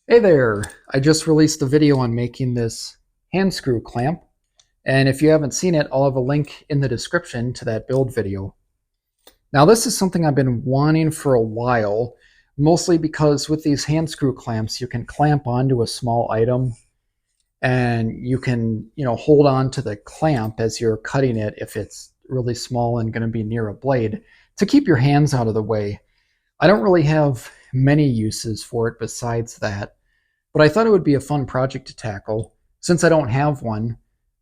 Hey there! I just released a video on making this hand screw clamp, and if you haven't seen it, I'll have a link in the description to that build video. Now this is something I've been wanting for a while, mostly because with these hand screw clamps you can clamp onto a small item and you can, hold on to the clamp as you're cutting it if it's really small and going to be near a blade to keep your hands out of the way. I don't really have many uses for it besides that. But I thought it would be a fun project to tackle. Since I don't have one,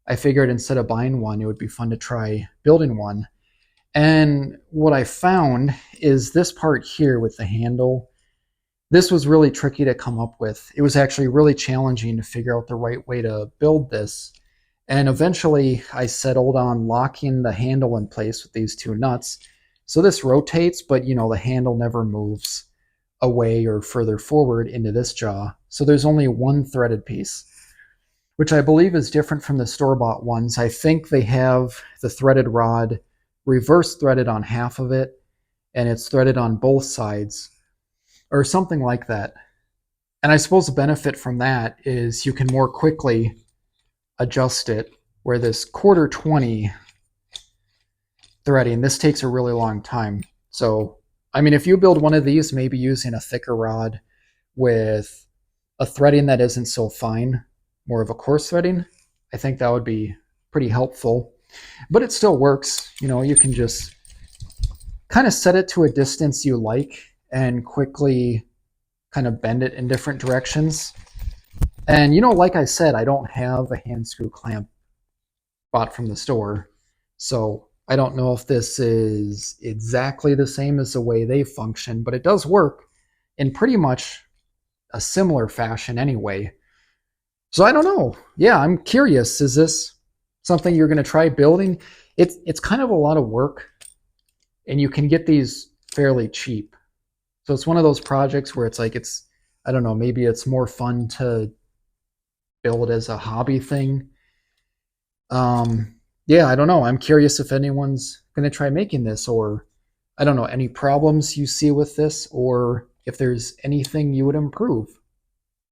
I figured instead of buying one, it would be fun to try building one. And what I found is this part here with the handle. This was really tricky to come up with. It was actually really challenging to figure out the right way to build this. And eventually I settled on locking the handle in place with these two nuts. So this rotates, but the handle never moves away or further forward into this jaw. So there's only one threaded piece, which I believe is different from the store-bought ones. I think they have the threaded rod reverse threaded on half of it, and it's threaded on both sides, or something like that. And I suppose the benefit from that is you can more quickly adjust it, where this 1/4-20 threading, this takes a really long time. So I mean, if you build one of these, maybe using a thicker rod with a threading that isn't so fine, more of a coarse threading, I think that would be pretty helpful. But it still works. You can just kind of set it to a distance you like and quickly kind of bend it in different directions. And like I said, I don't have a hand screw clamp bought from the store. So I don't know if this is exactly the same as the way they function, but it does work in pretty much a similar fashion anyway. So I don't know. Yeah, I'm curious. Is this something you're going to try building? It's kind of a lot of work, and you can get these fairly cheap. So it's one of those projects where it's like I don't know, maybe it's more fun to build as a hobby thing. Yeah, I don't know. I'm curious if anyone's going to try making this, or I don't know, any problems you see with this, or if there's anything you would improve.